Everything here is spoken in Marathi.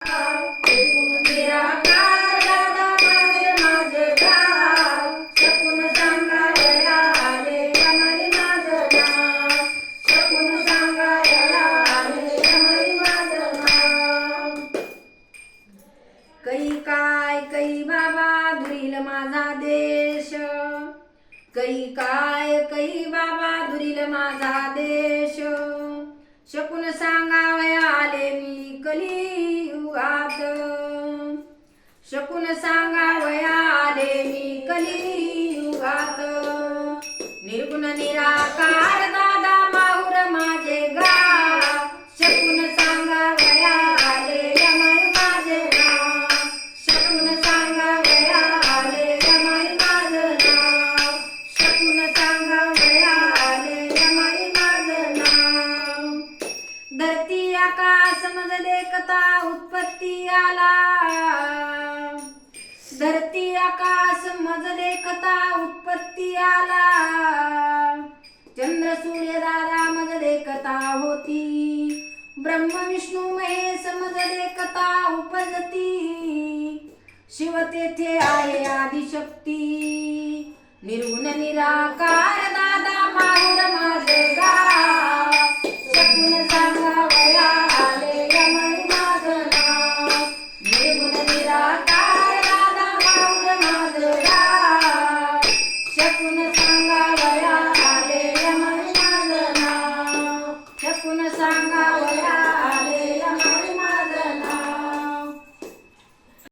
शकून निराकार दादा माझे माझे गाव, शकून सांगावया आले रमाई माझं नाव, शकून सांगावया आले रमाई माझं नाव. कै काय कै बाबा दुरील माझा देश, कै काय कै बाबा दुरील माझा देश, शकून सांगावया आले मी कलियुगात, शकून सांगावया आले मी कलियुगात. निर्गुण निराकार दादा माहुर माझे गाव, शकून सांगावया आले रमाई माझे नाव, शकून सांगावया आले रमाई माझं नाव, शकून सांगावया आले रमाई माझं नाव. धरती आकाश मज देखता उत्पत्ती आला, धरती आकाश मज देखता उत्पत्ती आला, चंद्र सूर्य दादा मज देखता होती, ब्रह्म विष्णू महेश मज देखता उपजती, शिव तेथे आहे आदिशक्ती. निर्गुण निराकार